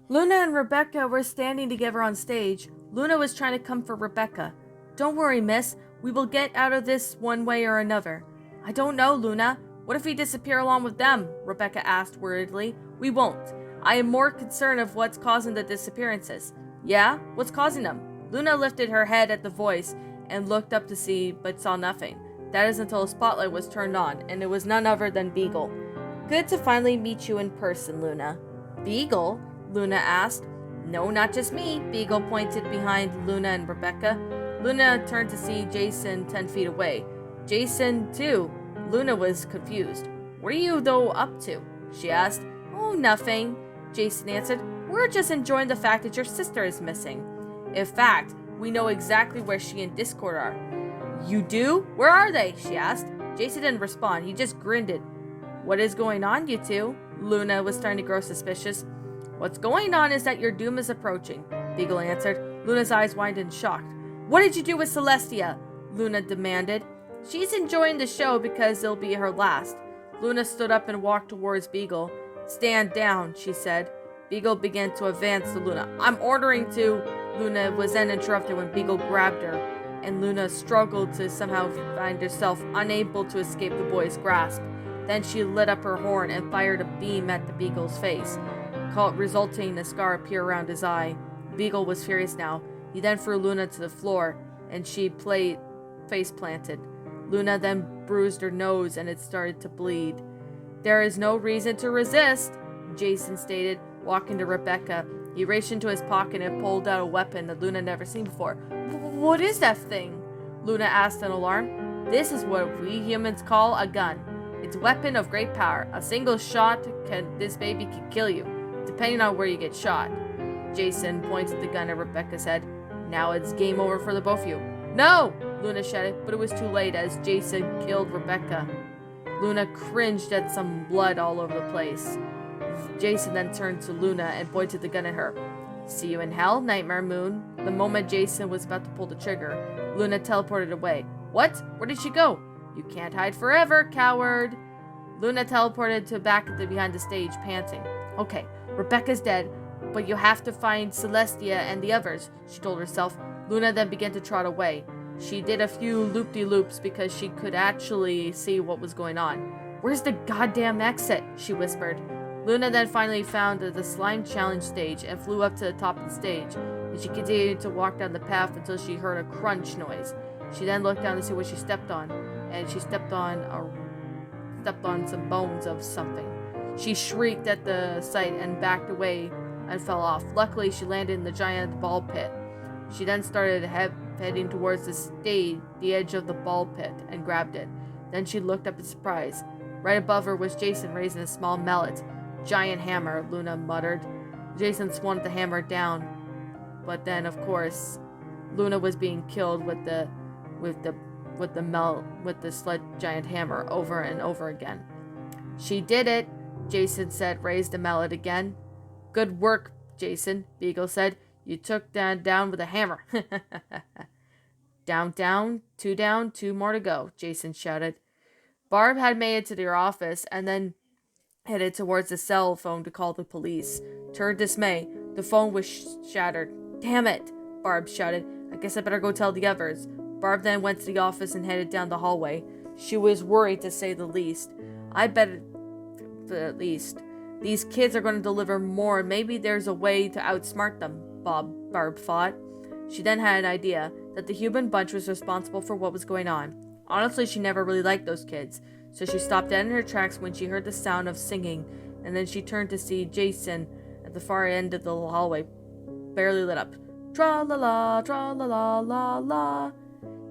Luna and Rebecca were standing together on stage. Luna was trying to comfort Rebecca. "Don't worry, miss. We will get out of this one way or another." "I don't know, Luna. What if we disappear along with them?" Rebecca asked worriedly. "We won't. I am more concerned of what's causing the disappearances." "Yeah? What's causing them?" Luna lifted her head at the voice and looked up to see, but saw nothing. That is until a spotlight was turned on, and it was none other than Beagle. "Good to finally meet you in person, Luna." "Beagle?" Luna asked. "No, not just me." Beagle pointed behind Luna and Rebecca. Luna turned to see Jason 10 feet away. Jason, too. Luna was confused. "What are you, though, up to?" she asked. "Oh, nothing," Jason answered. "We're just enjoying the fact that your sister is missing. In fact, we know exactly where she and Discord are." "You do? Where are they?" she asked. Jason didn't respond. He just grinned. "What is going on, you two?" Luna was starting to grow suspicious. "What's going on is that your doom is approaching," Beagle answered. Luna's eyes widened, shocked. "What did you do with Celestia?" Luna demanded. "She's enjoying the show because it'll be her last." Luna stood up and walked towards Beagle. "Stand down," she said. Beagle began to advance to Luna. "I'm ordering to..." Luna was then interrupted when Beagle grabbed her, and Luna struggled to somehow find herself unable to escape the boy's grasp. Then she lit up her horn and fired a beam at the Beagle's face, resulting in a scar appear around his eye. Beagle was furious now. He then threw Luna to the floor, and she face planted. Luna then bruised her nose, and it started to bleed. "There is no reason to resist," Jason stated, walking to Rebecca. He reached into his pocket and pulled out a weapon that Luna had never seen before. "What is that thing?" Luna asked in alarm. "This is what we humans call a gun. It's a weapon of great power. A single shot this baby can kill you, depending on where you get shot." Jason pointed the gun at Rebecca's head. "Now it's game over for the both of you." "No!" Luna shouted, but it was too late as Jason killed Rebecca. Luna cringed at some blood all over the place. Jason then turned to Luna and pointed the gun at her. "See you in hell, Nightmare Moon." The moment Jason was about to pull the trigger, Luna teleported away. "What? Where did she go?" "You can't hide forever, coward." Luna teleported to back at behind the stage, panting. "Okay, Rebecca's dead, but you have to find Celestia and the others," she told herself. Luna then began to trot away. She did a few loop-de-loops because she could actually see what was going on. "Where's the goddamn exit?" she whispered. Luna then finally found the slime challenge stage and flew up to the top of the stage, and she continued to walk down the path until she heard a crunch noise. She then looked down to see what she stepped on, and she stepped on some bones of something. She shrieked at the sight and backed away and fell off. Luckily, she landed in the giant ball pit. She then started heading towards the edge of the ball pit, and grabbed it. Then she looked up in surprise. Right above her was Jason raising a small mallet. "Giant hammer," Luna muttered. Jason swung the hammer down, but then, of course, Luna was being killed with the sled giant hammer over and over again. "She did it," Jason said, raised the mallet again. "Good work, Jason," Beagle said. "You took down with a hammer." Down, two more to go," Jason shouted. Barb had made it to their office and then headed towards the cell phone to call the police. To her dismay, the phone was shattered. "Damn it," Barb shouted. "I guess I better go tell the others." Barb then went to the office and headed down the hallway. She was worried, to say the least. "I bet at least these kids are going to deliver more, and maybe there's a way to outsmart them," Barb thought. She then had an idea that the human bunch was responsible for what was going on. Honestly, she never really liked those kids, so she stopped dead in her tracks when she heard the sound of singing, and then she turned to see Jason at the far end of the hallway, barely lit up. "Tra-la-la, tra-la-la-la-la,"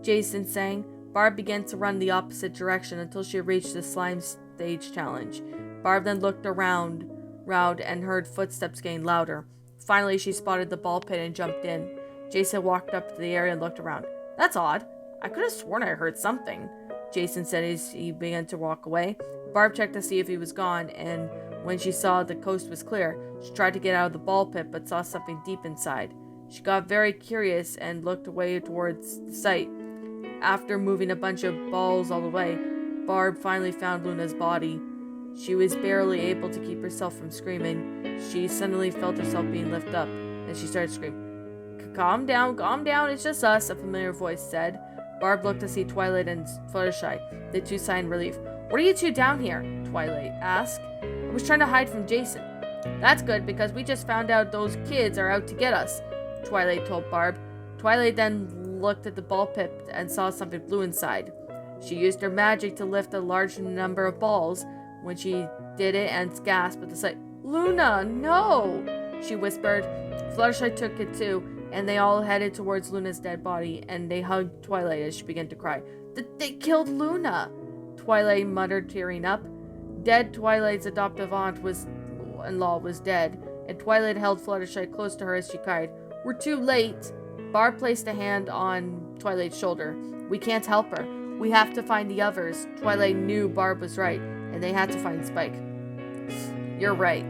Jason sang. Barb began to run the opposite direction until she reached the slime stage challenge. Barb then looked around and heard footsteps getting louder. Finally, she spotted the ball pit and jumped in. Jason walked up to the area and looked around. "That's odd. I could have sworn I heard something," Jason said as he began to walk away. Barb checked to see if he was gone, and when she saw the coast was clear, she tried to get out of the ball pit but saw something deep inside. She got very curious and looked away towards the site. After moving a bunch of balls all the way, Barb finally found Luna's body. She was barely able to keep herself from screaming. She suddenly felt herself being lifted up, and she started screaming. Calm down, it's just us, a familiar voice said. Barb looked to see Twilight and Fluttershy. The two sighed in relief. What are you two down here? Twilight asked. I was trying to hide from Jason. That's good, because we just found out those kids are out to get us, Twilight told Barb. Twilight then looked at the ball pit and saw something blue inside. She used her magic to lift a large number of balls. When she did it and gasped at the sight, Luna, no! She whispered. Fluttershy took it too, and they all headed towards Luna's dead body, and they hugged Twilight as she began to cry. They killed Luna! Twilight muttered, tearing up. Dead Twilight's adoptive aunt-in-law was dead, and Twilight held Fluttershy close to her as she cried. We're too late! Barb placed a hand on Twilight's shoulder. We can't help her. We have to find the others. Twilight knew Barb was right, and they had to find Spike. You're right.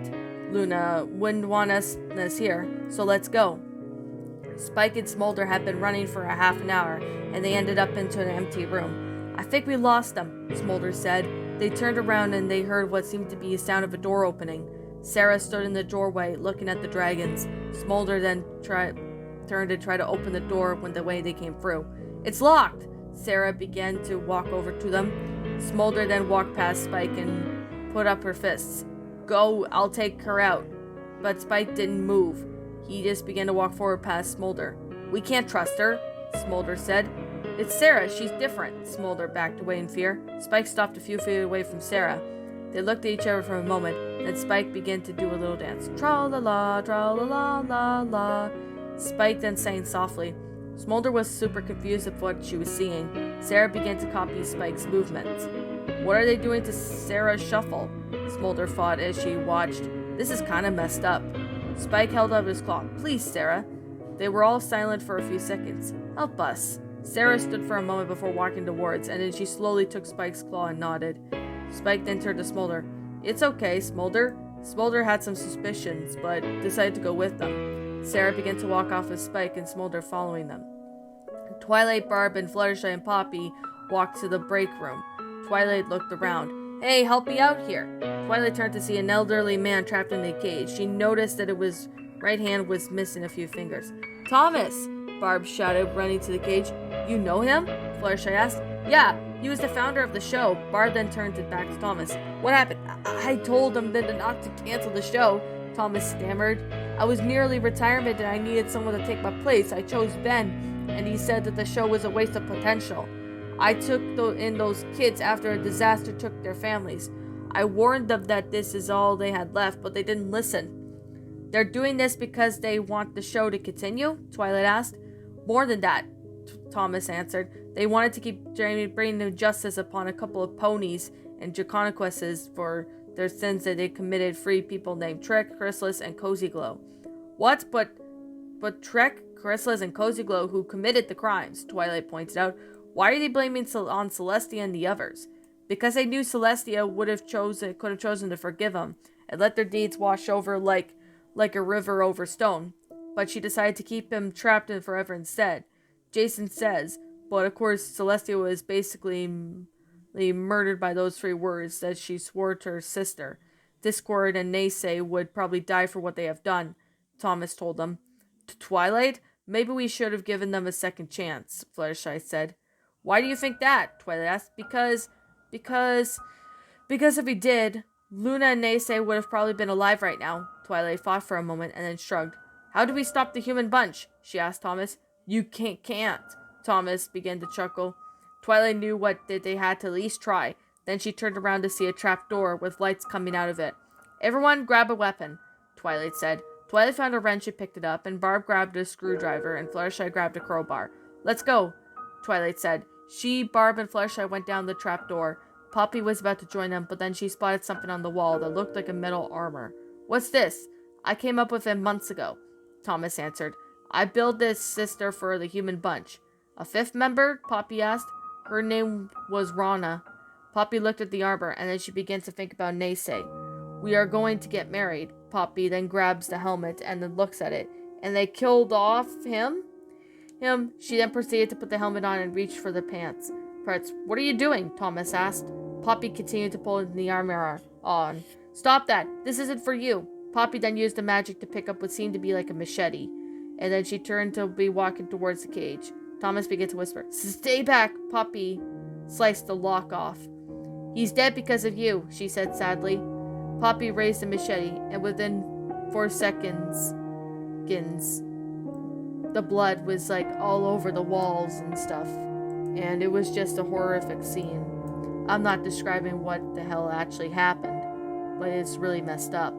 Luna wouldn't want us here, so let's go. Spike and Smolder had been running for a half an hour, and they ended up into an empty room. I think we lost them, Smolder said. They turned around and they heard what seemed to be a sound of a door opening. Sarah stood in the doorway, looking at the dragons. Smolder then turned to try to open the door when the way they came through. It's locked! Sarah began to walk over to them. Smolder then walked past Spike and put up her fists. Go, I'll take her out. But Spike didn't move. He just began to walk forward past Smolder. We can't trust her, Smolder said. It's Sarah, she's different. Smolder backed away in fear. Spike stopped a few feet away from Sarah. They looked at each other for a moment, then Spike began to do a little dance. Tra-la-la, tra-la-la-la-la. Spike then sang softly. Smolder was super confused at what she was seeing. Sarah began to copy Spike's movements. What are they doing to Sarah's shuffle? Smolder thought as she watched. This is kind of messed up. Spike held up his claw. Please, Sarah. They were all silent for a few seconds. Help us. Sarah stood for a moment before walking towards, and then she slowly took Spike's claw and nodded. Spike then turned to Smolder. It's okay, Smolder. Smolder had some suspicions, but decided to go with them. Sarah began to walk off with Spike and Smolder following them. Twilight, Barb, and Fluttershy and Poppy walked to the break room. Twilight looked around. Hey, help me out here. Twilight turned to see an elderly man trapped in the cage. She noticed that his right hand was missing a few fingers. Thomas! Barb shouted, running to the cage. You know him? Fluttershy asked. Yeah, he was the founder of the show. Barb then turned it back to Thomas. What happened? I told him then not to cancel the show, Thomas stammered. I was nearly retirement and I needed someone to take my place. I chose Ben, and he said that the show was a waste of potential. I took in those kids after a disaster took their families. I warned them that this is all they had left, but they didn't listen. They're doing this because they want the show to continue? Twilight asked. More than that, Thomas answered. They wanted to keep bringing justice upon a couple of ponies and draconiquesses for their sins that they committed. Three people named Trek, Chrysalis, and Cozy Glow. What? But Trek, Chrysalis, and Cozy Glow who committed the crimes, Twilight pointed out. Why are they blaming on Celestia and the others? Because they knew Celestia could have chosen to forgive them and let their deeds wash over like a river over stone. But she decided to keep him trapped in forever instead. Jason says, but of course Celestia was basically murdered by those three words that she swore to her sister. Discord and Naysay would probably die for what they have done, Thomas told them. To Twilight? Maybe we should have given them a second chance, Fluttershy said. Why do you think that? Twilight asked. Because if we did, Luna and Naysay would have probably been alive right now. Twilight thought for a moment and then shrugged. How do we stop the human bunch? She asked Thomas. You can't. Thomas began to chuckle. Twilight knew what they had to at least try. Then she turned around to see a trap door with lights coming out of it. Everyone grab a weapon, Twilight said. Twilight found a wrench and picked it up, and Barb grabbed a screwdriver, and Fluttershy grabbed a crowbar. Let's go, Twilight said. Barb, and Fluttershy went down the trap door. Poppy was about to join them, but then she spotted something on the wall that looked like a metal armor. What's this? I came up with it months ago, Thomas answered. I built this sister for the human bunch. A fifth member? Poppy asked. Her name was Rana. Poppy looked at the armor, and then she began to think about Naysay. We are going to get married. Poppy then grabs the helmet and then looks at it. And they killed off him? She then proceeded to put the helmet on and reached for the pants. What are you doing? Thomas asked. Poppy continued to pull in the armor. on. Stop that. This isn't for you. Poppy then used the magic to pick up what seemed to be like a machete. And then she turned to be walking towards the cage. Thomas began to whisper, "Stay back." Poppy sliced the lock off. "He's dead because of you," she said sadly. Poppy raised the machete, and within 4 seconds, the blood was like all over the walls and stuff. And it was just a horrific scene. I'm not describing what the hell actually happened, but it's really messed up.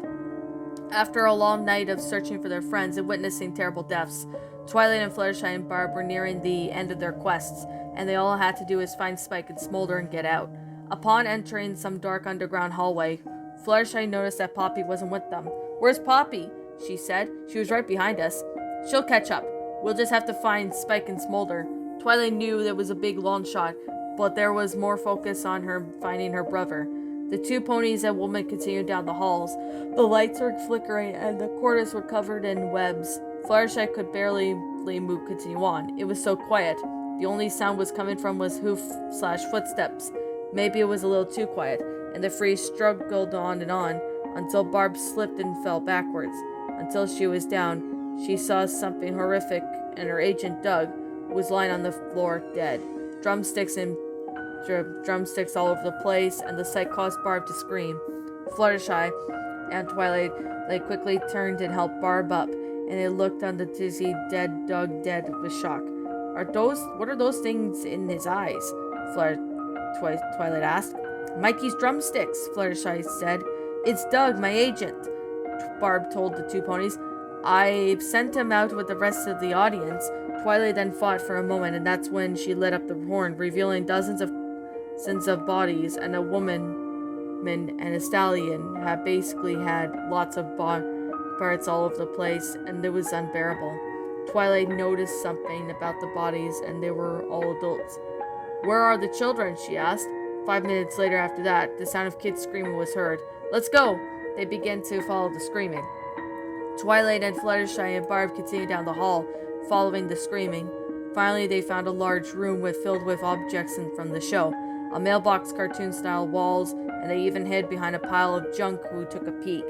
After a long night of searching for their friends and witnessing terrible deaths, Twilight and Fluttershy and Barb were nearing the end of their quests, and they all had to do was find Spike and Smolder and get out. Upon entering some dark underground hallway, Fluttershy noticed that Poppy wasn't with them. "Where's Poppy?" she said. "She was right behind us." "She'll catch up. We'll just have to find Spike and Smolder." Twilight knew that was a big long shot, but there was more focus on her finding her brother. The two ponies and woman continued down the halls. The lights were flickering and the corridors were covered in webs. Fluttershy could barely continue on. It was so quiet. The only sound was coming from was hoof/footsteps. Maybe it was a little too quiet, and the three struggled on and on until Barb slipped and fell backwards. Until she was down, she saw something horrific, and her agent Doug was lying on the floor dead. Drumsticks all over the place, and the sight caused Barb to scream. Fluttershy and Twilight quickly turned and helped Barb up, and they looked on the dizzy dead Doug dead with shock. What are those things in his eyes?" Twilight asked. "Mikey's drumsticks," Fluttershy said. "It's Doug, my agent," Barb told the two ponies. "I've sent him out with the rest of the audience." Twilight then fought for a moment, and that's when she lit up the horn, revealing dozens of bodies, and a woman and a stallion had basically had lots of parts all over the place, and it was unbearable. Twilight noticed something about the bodies, and they were all adults. "Where are the children?" she asked. 5 minutes later after that, the sound of kids screaming was heard. "Let's go!" They began to follow the screaming. Twilight and Fluttershy and Barb continued down the hall, following the screaming. Finally, they found a large room filled with objects from the show. A mailbox cartoon-style walls, and they even hid behind a pile of junk who took a peek.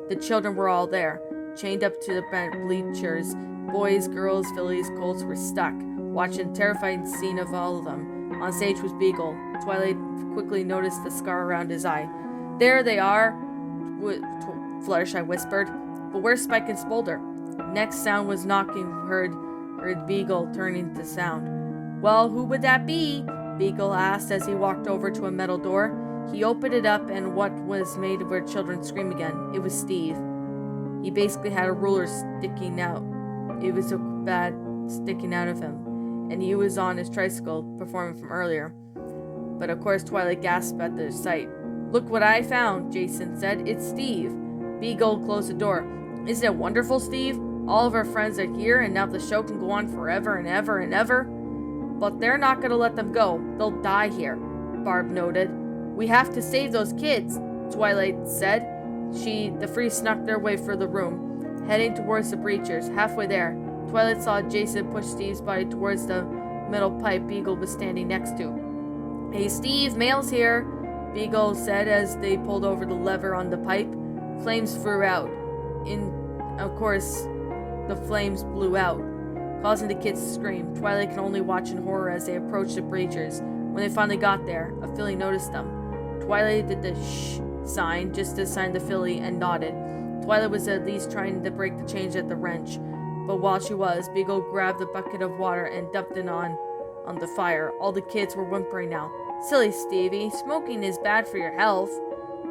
The children were all there, chained up to the bleachers. Boys, girls, fillies, colts were stuck, watching a terrifying scene of all of them. On stage was Beagle. Twilight quickly noticed the scar around his eye. "There they are," Fluttershy whispered. "But where's Spike and Smolder?" Next sound was knocking, heard Beagle turning to sound. "Well, who would that be?" Beagle asked as he walked over to a metal door. He opened it up, and what was made where children screamed again. It was Steve. He basically had a ruler sticking out. It was so bad sticking out of him, and he was on his tricycle, performing from earlier. But of course, Twilight gasped at the sight. "Look what I found," Jason said. "It's Steve." Beagle closed the door. "Isn't it wonderful, Steve? All of our friends are here, and now the show can go on forever and ever and ever." "But they're not going to let them go. They'll die here," Barb noted. "We have to save those kids," Twilight said. The three snuck their way through the room, heading towards the bleachers. Halfway there, Twilight saw Jason push Steve's body towards the metal pipe Beagle was standing next to. "Hey, Steve, mail's here," Beagle said as they pulled over the lever on the pipe. Flames flew out. Of course, the flames blew out, causing the kids to scream. Twilight could only watch in horror as they approached the bleachers. When they finally got there, a filly noticed them. Twilight did the shh sign just to sign the filly and nodded. Twilight was at least trying to break the chains at the wrench, but while she was, Beagle grabbed a bucket of water and dumped it on the fire. All the kids were whimpering now. "Silly Stevie, smoking is bad for your health."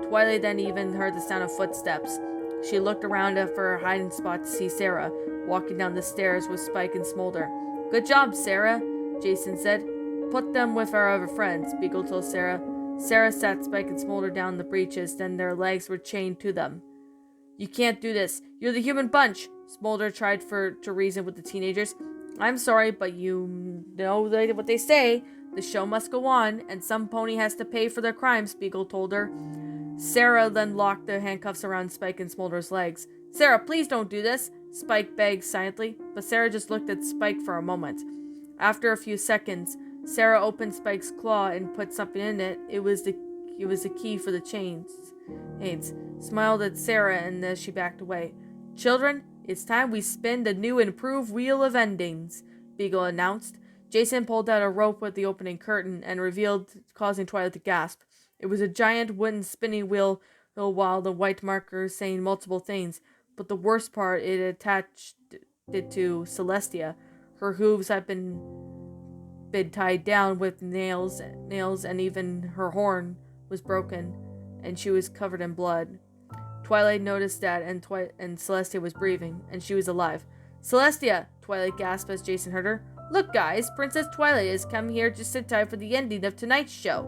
Twilight then even heard the sound of footsteps. She looked around for her hiding spot to see Sarah walking down the stairs with Spike and Smolder. "Good job, Sarah," Jason said. "Put them with our other friends," Beagle told Sarah. Sarah sat Spike and Smolder down the breeches, then their legs were chained to them. "You can't do this. You're the human bunch," Smolder tried to reason with the teenagers. "I'm sorry, but you know what they say. The show must go on, and some pony has to pay for their crimes," Beagle told her. Sarah then locked the handcuffs around Spike and Smolder's legs. "Sarah, please don't do this," Spike begged silently, but Sarah just looked at Spike for a moment. After a few seconds, Sarah opened Spike's claw and put something in it. It was the key for the chains. Haynes smiled at Sarah and as she backed away. Children, it's time we spin the new improved wheel of endings, Beagle announced. Jason pulled out a rope with the opening curtain and revealed, causing Twilight to gasp. It was a giant wooden spinning wheel while the white marker saying multiple things, but the worst part, it attached it to Celestia. Her hooves had been tied down with nails, and even her horn was broken, and she was covered in blood. Twilight noticed that, and Celestia was breathing, and she was alive. Celestia! Twilight gasped as Jason heard her. Look, guys, Princess Twilight has come here to sit tight for the ending of tonight's show.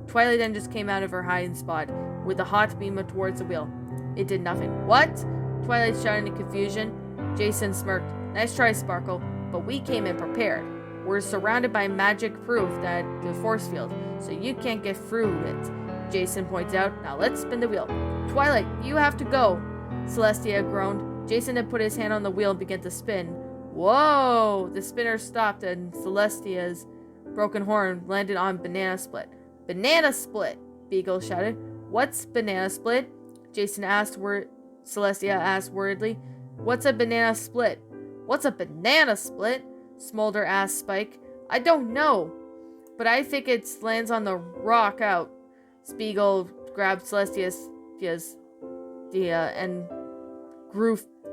Twilight then just came out of her hiding spot, with a hot beam towards the wheel. It did nothing. What? Twilight shouted in confusion. Jason smirked. Nice try, Sparkle, but we came in prepared. We're surrounded by magic proof that the force field, so you can't get through it. Jason points out. Now let's spin the wheel. Twilight, you have to go. Celestia groaned. Jason had put his hand on the wheel and began to spin. Whoa! The spinner stopped and Celestia's broken horn landed on Banana Split. Banana Split! Beagle shouted. What's Banana Split? Jason asked Celestia asked worriedly. What's a Banana Split? What's a Banana Split? Smolder asked Spike. I don't know, but I think it lands on the rock out. Spiegel grabbed Celestia's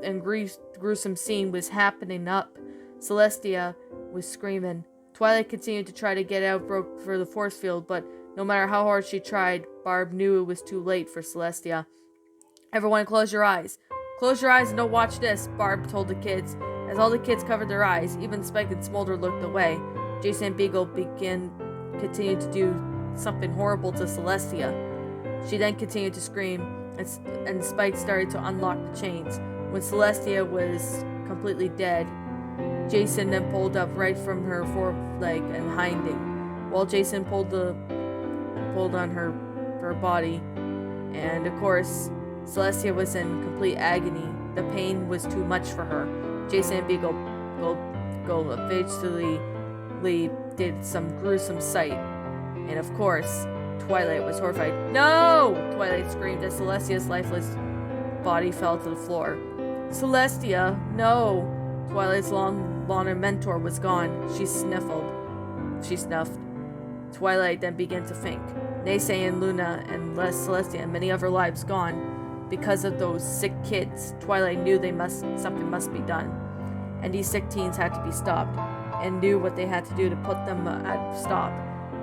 and gruesome scene was happening up. Celestia was screaming. Twilight continued to try to get out for the force field, but no matter how hard she tried, Barb knew it was too late for Celestia. Everyone close your eyes. Close your eyes and don't watch this, Barb told the kids. As all the kids covered their eyes, even Spike and Smolder looked away. Jason and Beagle continued to do something horrible to Celestia. She then continued to scream, and Spike started to unlock the chains. When Celestia was completely dead, Jason then pulled up right from her foreleg and hinding, while Jason pulled on her body. And of course, Celestia was in complete agony. The pain was too much for her. Jason and Beagle eventually did some gruesome sight. And of course, Twilight was horrified. No! Twilight screamed as Celestia's lifeless body fell to the floor. Celestia, no! Twilight's long-loner mentor was gone. She snuffed. Twilight then began to think. Naysay and Luna and Celestia and many of her lives gone. Because of those sick kids, Twilight knew something must be done. And these sick teens had to be stopped, and knew what they had to do to put them at stop.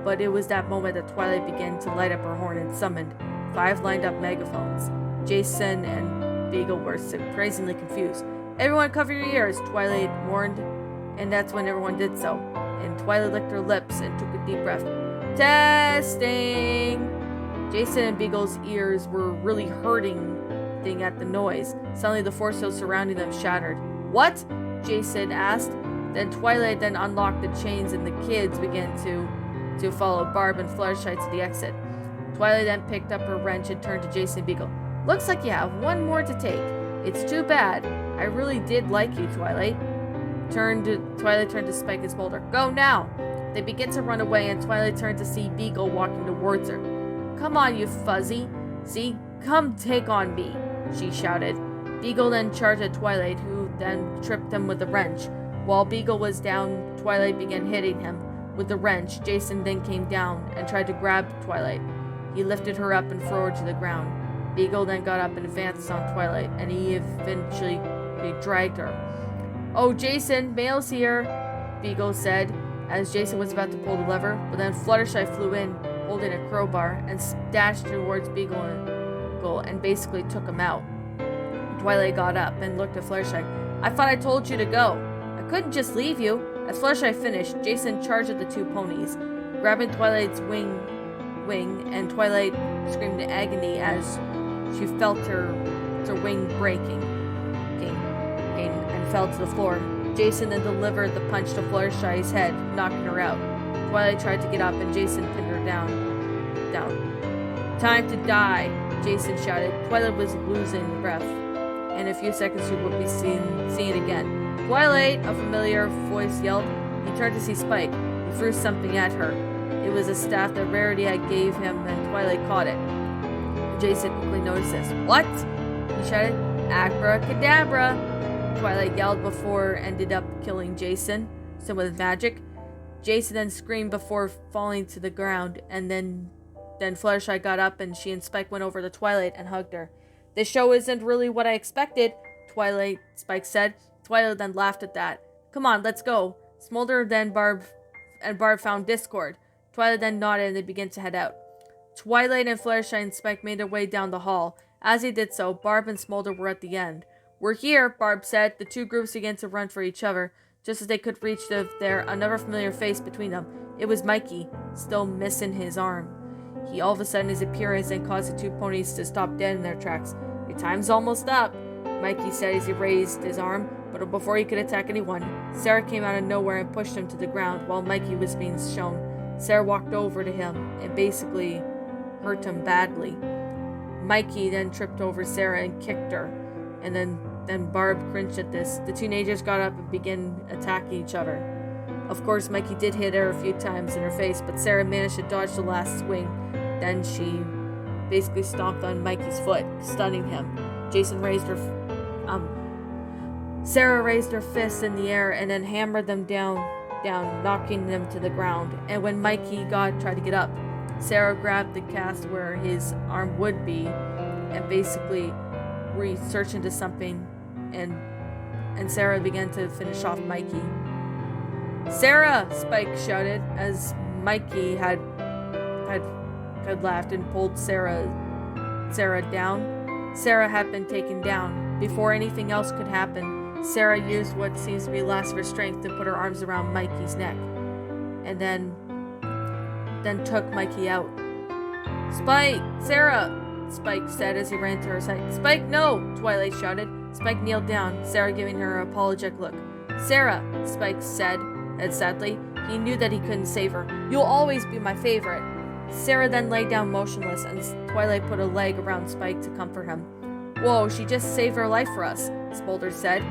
But it was that moment that Twilight began to light up her horn and summoned 5 lined-up megaphones. Jason and Beagle were surprisingly confused. Everyone cover your ears, Twilight warned, and that's when everyone did so. And Twilight licked her lips and took a deep breath. Testing! Jason and Beagle's ears were really hurting at the noise. Suddenly the force field surrounding them shattered. What? Jason asked. Then Twilight then unlocked the chains and the kids began to follow Barb and Fluttershy to the exit. Twilight then picked up her wrench and turned to Jason and Beagle. Looks like you have one more to take. It's too bad. I really did like you, Twilight. Twilight turned to Spike and Smolder. Go now! They began to run away and Twilight turned to see Beagle walking towards her. Come on, you fuzzy. See? Come take on me, she shouted. Beagle then charged at Twilight, who then tripped him with a wrench. While Beagle was down, Twilight began hitting him with the wrench. Jason then came down and tried to grab Twilight. He lifted her up and threw her to the ground. Beagle then got up and advanced on Twilight, and he eventually dragged her. Oh, Jason, Mail's here, Beagle said, as Jason was about to pull the lever, but then Fluttershy flew in, holding a crowbar, and dashed towards Beagle and basically took him out. Twilight got up and looked at Fluttershy. I thought I told you to go. I couldn't just leave you. As Fluttershy finished, Jason charged at the 2 ponies, grabbing Twilight's wing, and Twilight screamed in agony as she felt her wing breaking and fell to the floor. Jason then delivered the punch to Fluttershy's head, knocking her out. Twilight tried to get up and Jason pinned her down. Time to die, Jason shouted. Twilight was losing breath. In a few seconds she would be seen again. Twilight, a familiar voice yelled. He turned to see Spike. He threw something at her. It was a staff that Rarity had gave him and Twilight caught it. Jason quickly noticed this. What? He shouted. Abracadabra! Twilight yelled before ended up killing Jason. So with magic. Jason then screamed before falling to the ground, and then Fluttershy got up and she and Spike went over to Twilight and hugged her. This show isn't really what I expected, Spike said. Twilight then laughed at that. Come on, let's go. Smolder then Barb found Discord. Twilight then nodded and they began to head out. Twilight and Fluttershy and Spike made their way down the hall. As they did so, Barb and Smolder were at the end. We're here, Barb said. The two groups began to run for each other. Just as they could reach there, another familiar face between them. It was Mikey, still missing his arm. He all of a sudden his appearance and caused the two ponies to stop dead in their tracks. Your time's almost up, Mikey said as he raised his arm, but before he could attack anyone, Sarah came out of nowhere and pushed him to the ground while Mikey was being shown. Sarah walked over to him and basically hurt him badly. Mikey then tripped over Sarah and kicked her, and then Barb cringed at this. The teenagers got up and began attacking each other. Of course, Mikey did hit her a few times in her face, but Sarah managed to dodge the last swing. Then she basically stomped on Mikey's foot, stunning him. Sarah raised her fists in the air and then hammered them down, knocking them to the ground. And when Mikey tried to get up, Sarah grabbed the cast where his arm would be and basically researched into something, and Sarah began to finish off Mikey. Sarah! Spike shouted as Mikey had laughed and pulled Sarah down. Sarah had been taken down. Before anything else could happen, Sarah used what seems to be last of her strength to put her arms around Mikey's neck, and then took Mikey out. Spike! Sarah! Spike said as he ran to her side. Spike, no! Twilight shouted. Spike kneeled down, Sarah giving her an apologetic look. Sarah, Spike said sadly. He knew that he couldn't save her. You'll always be my favorite. Sarah then lay down motionless, and Twilight put a leg around Spike to comfort him. Whoa, she just saved her life for us, Smolder said.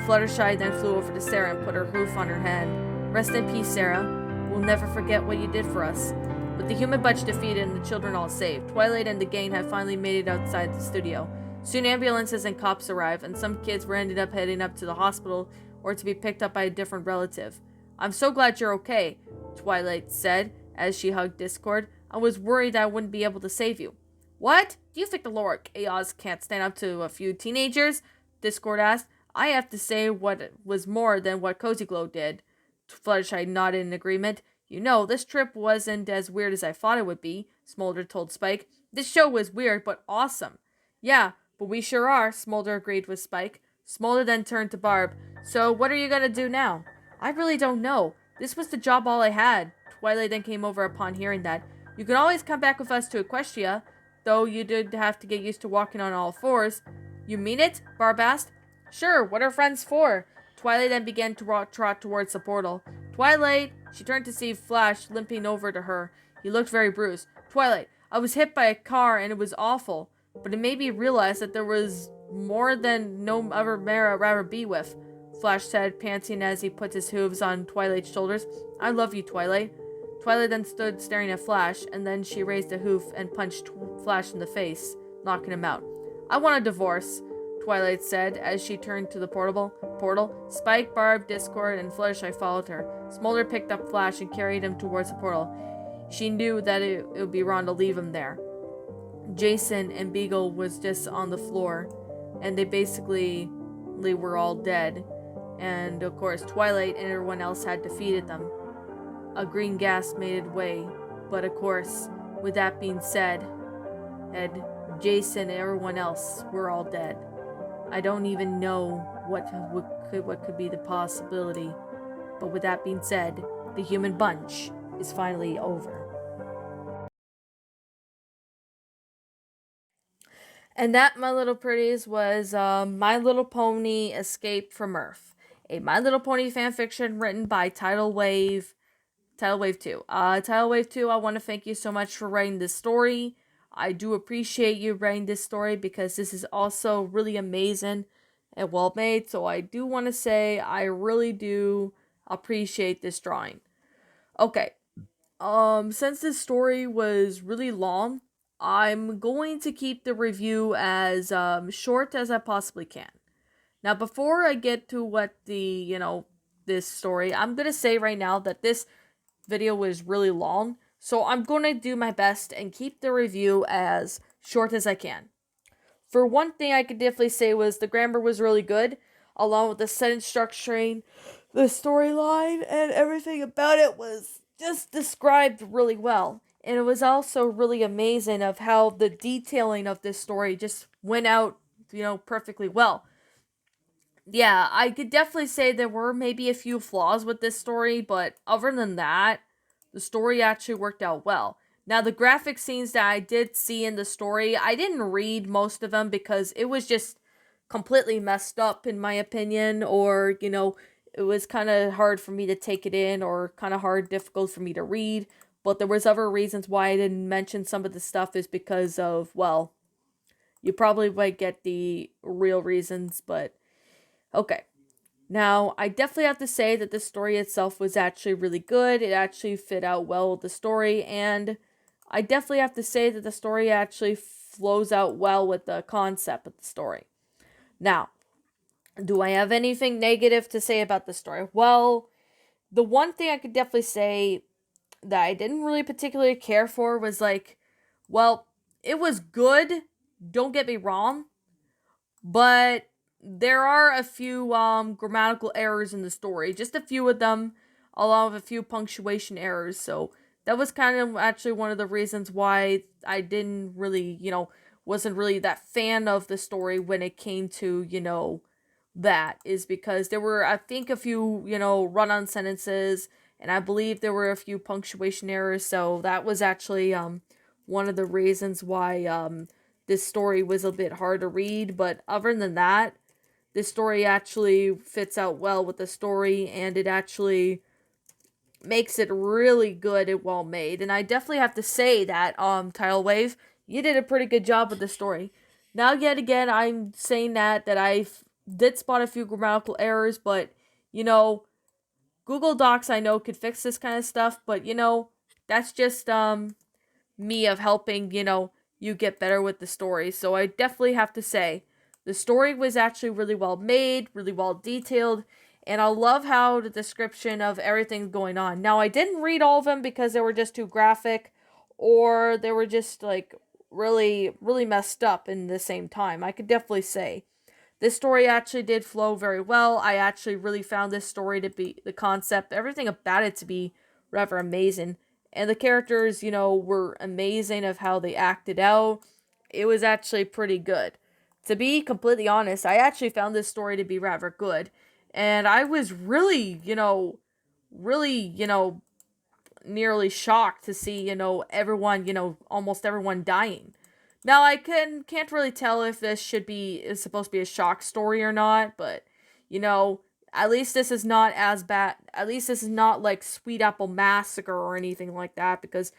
Fluttershy then flew over to Sarah and put her hoof on her hand. Rest in peace, Sarah. We'll never forget what you did for us. With the human bunch defeated and the children all saved, Twilight and the gang had finally made it outside the studio. Soon ambulances and cops arrived, and some kids were ended up heading up to the hospital or to be picked up by a different relative. I'm so glad you're okay, Twilight said as she hugged Discord. I was worried I wouldn't be able to save you. What? Do you think the Lord Chaos can't stand up to a few teenagers? Discord asked. I have to say what was more than what Cozy Glow did. Fluttershy nodded in agreement. You know, this trip wasn't as weird as I thought it would be, Smolder told Spike. This show was weird, but awesome. Yeah, but we sure are, Smolder agreed with Spike. Smolder then turned to Barb. So, what are you gonna do now? I really don't know. This was the job all I had. Twilight then came over upon hearing that. You can always come back with us to Equestria, though you did have to get used to walking on all fours. You mean it? Barb asked. Sure, what are friends for? Twilight then began to trot towards the portal. Twilight! She turned to see Flash limping over to her. He looked very bruised. Twilight, I was hit by a car and it was awful, but it made me realize that there was more than no other mare I'd rather be with, Flash said, panting as he put his hooves on Twilight's shoulders. I love you, Twilight. Twilight then stood staring at Flash, and then she raised a hoof and punched Flash in the face, knocking him out. I want a divorce, Twilight said as she turned to the portal. Spike, Barb, Discord, and Fluttershy followed her. Smolder picked up Flash and carried him towards the portal. She knew that it would be wrong to leave him there. Jason and Beagle was just on the floor, and they were all dead. And of course, Twilight and everyone else had defeated them. A green gas made its way, but of course, with that being said, Jason and everyone else were all dead. I don't even know what could be the possibility. But with that being said, the human bunch is finally over. And that, my little pretties, was My Little Pony Escape from Earth, a My Little Pony fanfiction written by Tidal Wave 2. Tidal Wave 2, I want to thank you so much for writing this story. I do appreciate you writing this story because this is also really amazing and well made. So I do want to say I really do appreciate this drawing. Okay. Since this story was really long, I'm going to keep the review as short as I possibly can. Now, before I get to what this story, I'm going to say right now that this video was really long, so I'm going to do my best and keep the review as short as I can. For one thing, I could definitely say was the grammar was really good, along with the sentence structuring, the storyline, and everything about it was just described really well. And it was also really amazing of how the detailing of this story just went out, perfectly well. Yeah, I could definitely say there were maybe a few flaws with this story, but other than that, the story actually worked out well. Now, the graphic scenes that I did see in the story, I didn't read most of them because it was just completely messed up, in my opinion, or, it was kind of hard for me to take it in or kind of difficult for me to read. But there was other reasons why I didn't mention some of the stuff is because of, well, you probably might get the real reasons, but okay. Now, I definitely have to say that the story itself was actually really good. It actually fit out well with the story, and I definitely have to say that the story actually flows out well with the concept of the story. Now, do I have anything negative to say about the story? Well, the one thing I could definitely say that I didn't really particularly care for was well, it was good, don't get me wrong, but there are a few grammatical errors in the story, just a few of them, along with a few punctuation errors. So that was kind of actually one of the reasons why I didn't really, wasn't really that fan of the story when it came to, that is because there were, I think, a few, run-on sentences, and I believe there were a few punctuation errors. So that was actually one of the reasons why this story was a bit hard to read. But other than that, this story actually fits out well with the story, and it actually makes it really good and well made. And I definitely have to say that Tidal Wave, you did a pretty good job with the story. Now, yet again, I'm saying that I did spot a few grammatical errors, but Google Docs I know could fix this kind of stuff, but that's just me of helping, you get better with the story. So I definitely have to say the story was actually really well made, really well detailed, and I love how the description of everything going on. Now, I didn't read all of them because they were just too graphic or they were just really, really messed up in the same time. I could definitely say this story actually did flow very well. I actually really found this story to be, the concept, everything about it to be rather amazing. And the characters, were amazing of how they acted out. It was actually pretty good. To be completely honest, I actually found this story to be rather good. And I was really, really, nearly shocked to see, everyone, almost everyone dying. Now I can't really tell if this is supposed to be a shock story or not, but at least this is not as bad. At least this is not like Sweet Apple Massacre or anything like that, because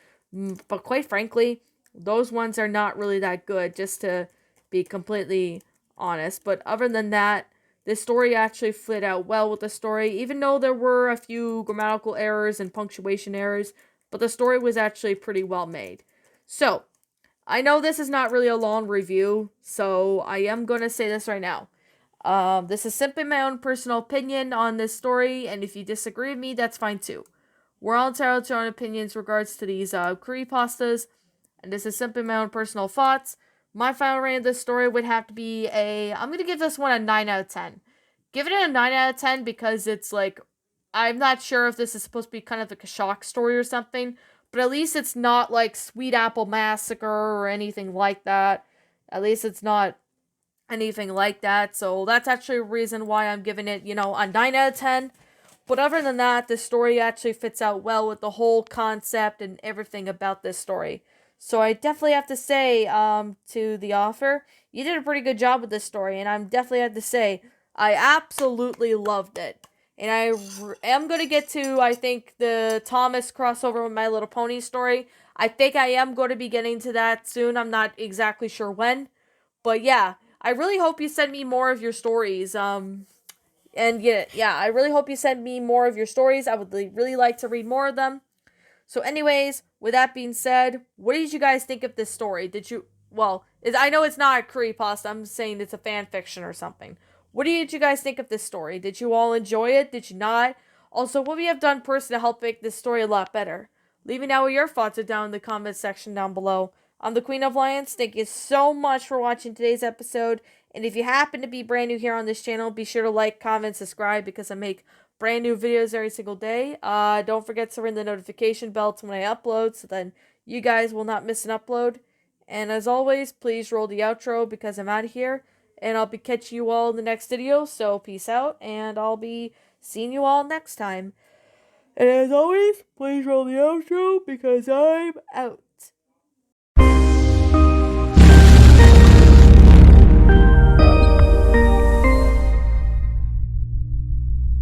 but quite frankly, those ones are not really that good, just to be completely honest. But other than that, this story actually fit out well with the story, even though there were a few grammatical errors and punctuation errors, but the story was actually pretty well made. So, I know this is not really a long review, so I am going to say this right now. This is simply my own personal opinion on this story, and if you disagree with me, that's fine too. We're all entitled to our own opinions regards to these creepypastas, and this is simply my own personal thoughts. My final rating of this story would have to be I'm going to give this one a 9 out of 10. Give it a 9 out of 10 because it's I'm not sure if this is supposed to be kind of like a shock story or something, but at least it's not like Sweet Apple Massacre or anything like that. At least it's not anything like that. So that's actually a reason why I'm giving it, a 9 out of 10. But other than that, this story actually fits out well with the whole concept and everything about this story. So I definitely have to say, to the author, you did a pretty good job with this story, and I'm definitely have to say, I absolutely loved it. And I am going to get to, I think, the Thomas crossover with My Little Pony story. I think I am going to be getting to that soon. I'm not exactly sure when. But yeah, I really hope you send me more of your stories. And yeah, I really hope you send me more of your stories. I would really like to read more of them. So anyways, with that being said, what did you guys think of this story? I know it's not a creepypasta. I'm saying it's a fan fiction or something. What did you guys think of this story? Did you all enjoy it? Did you not? Also, what we have done personally to help make this story a lot better? Leave me know what your thoughts are down in the comments section down below. I'm the Queen of Lions. Thank you so much for watching today's episode. And if you happen to be brand new here on this channel, be sure to like, comment, subscribe because I make brand new videos every single day. Don't forget to ring the notification bell to when I upload so then you guys will not miss an upload. And as always, please roll the outro because I'm out of here. And I'll be catching you all in the next video. So peace out. And I'll be seeing you all next time. And as always, please roll the outro because I'm out.